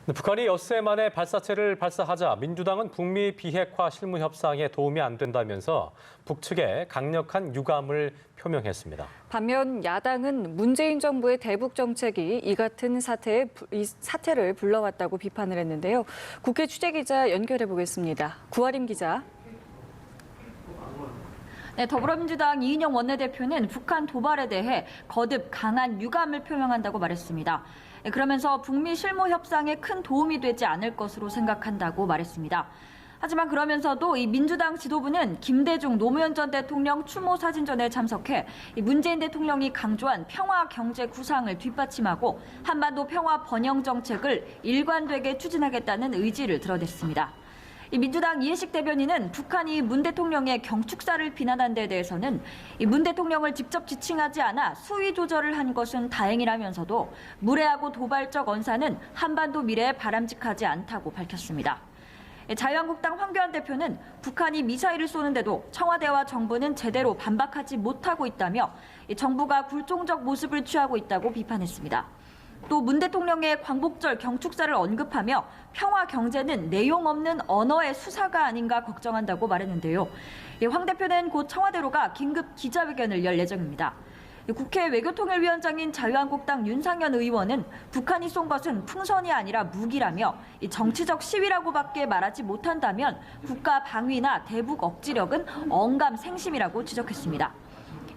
북한이 엿새 만에 발사체를 발사하자 민주당은 북미 비핵화 실무 협상에 도움이 안 된다면서 북측에 강력한 유감을 표명했습니다. 반면 야당은 문재인 정부의 대북 정책이 이 같은 사태를 불러왔다고 비판을 했는데요. 국회 취재기자 연결해 보겠습니다. 구아림 기자. 네, 더불어민주당 이인영 원내대표는 북한 도발에 대해 거듭 강한 유감을 표명한다고 말했습니다. 그러면서 북미 실무 협상에 큰 도움이 되지 않을 것으로 생각한다고 말했습니다. 하지만 그러면서도 이 민주당 지도부는 김대중 노무현 전 대통령 추모 사진전에 참석해 문재인 대통령이 강조한 평화 경제 구상을 뒷받침하고 한반도 평화 번영 정책을 일관되게 추진하겠다는 의지를 드러냈습니다. 민주당 이해식 대변인은 북한이 문 대통령의 경축사를 비난한 데 대해서는 문 대통령을 직접 지칭하지 않아 수위 조절을 한 것은 다행이라면서도 무례하고 도발적 언사는 한반도 미래에 바람직하지 않다고 밝혔습니다. 자유한국당 황교안 대표는 북한이 미사일을 쏘는데도 청와대와 정부는 제대로 반박하지 못하고 있다며 정부가 굴종적 모습을 취하고 있다고 비판했습니다. 또 문 대통령의 광복절 경축사를 언급하며 평화 경제는 내용 없는 언어의 수사가 아닌가 걱정한다고 말했는데요. 황 대표는 곧 청와대로 가 긴급 기자회견을 열 예정입니다. 국회 외교통일위원장인 자유한국당 윤상현 의원은 북한이 쏜 것은 풍선이 아니라 무기라며 정치적 시위라고밖에 말하지 못한다면 국가 방위나 대북 억지력은 언감생심이라고 지적했습니다.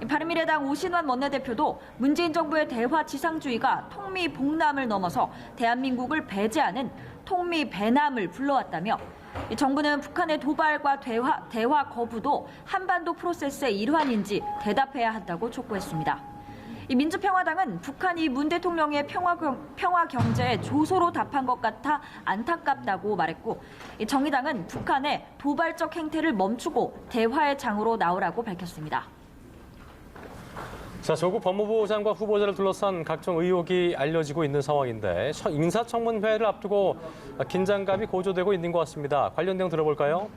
바른미래당 오신환 원내대표도 문재인 정부의 대화 지상주의가 통미봉남을 넘어서 대한민국을 배제하는 통미배남을 불러왔다며 정부는 북한의 도발과 대화 거부도 한반도 프로세스의 일환인지 대답해야 한다고 촉구했습니다. 민주평화당은 북한이 문 대통령의 평화 경제에 조소로 답한 것 같아 안타깝다고 말했고, 정의당은 북한의 도발적 행태를 멈추고 대화의 장으로 나오라고 밝혔습니다. 자, 조국 법무부 장관 후보자를 둘러싼 각종 의혹이 알려지고 있는 상황인데 인사청문회를 앞두고 긴장감이 고조되고 있는 것 같습니다. 관련 내용 들어볼까요?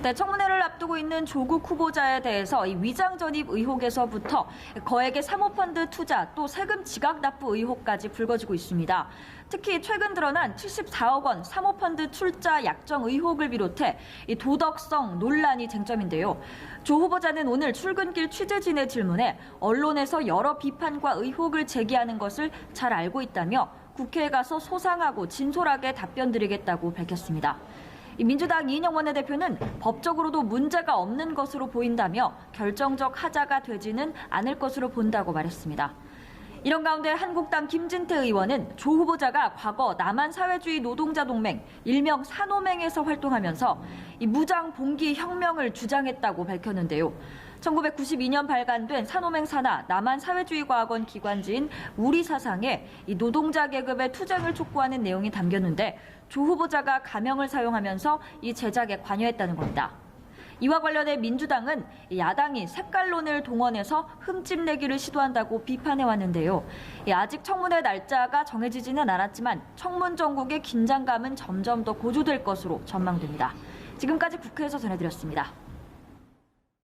네, 청문회를 앞두고 있는 조국 후보자에 대해서 이 위장 전입 의혹에서부터 거액의 사모펀드 투자 또 세금 지각 납부 의혹까지 불거지고 있습니다. 특히 최근 드러난 74억 원 사모펀드 출자 약정 의혹을 비롯해 이 도덕성 논란이 쟁점인데요. 조 후보자는 오늘 출근길 취재진의 질문에 언론에서 여러 비판과 의혹을 제기하는 것을 잘 알고 있다며 국회에 가서 소상하고 진솔하게 답변드리겠다고 밝혔습니다. 민주당 이인영 원내대표는 법적으로도 문제가 없는 것으로 보인다며 결정적 하자가 되지는 않을 것으로 본다고 말했습니다. 이런 가운데 한국당 김진태 의원은 조 후보자가 과거 남한사회주의 노동자동맹, 일명 산호맹에서 활동하면서 이 무장 봉기 혁명을 주장했다고 밝혔는데요. 1992년 발간된 산호맹 산하 남한사회주의과학원 기관지인 우리사상에 이 노동자 계급의 투쟁을 촉구하는 내용이 담겼는데 조 후보자가 가명을 사용하면서 이 제작에 관여했다는 겁니다. 이와 관련해 민주당은 야당이 색깔론을 동원해서 흠집내기를 시도한다고 비판해왔는데요. 아직 청문회 날짜가 정해지지는 않았지만 청문 정국의 긴장감은 점점 더 고조될 것으로 전망됩니다. 지금까지 국회에서 전해드렸습니다.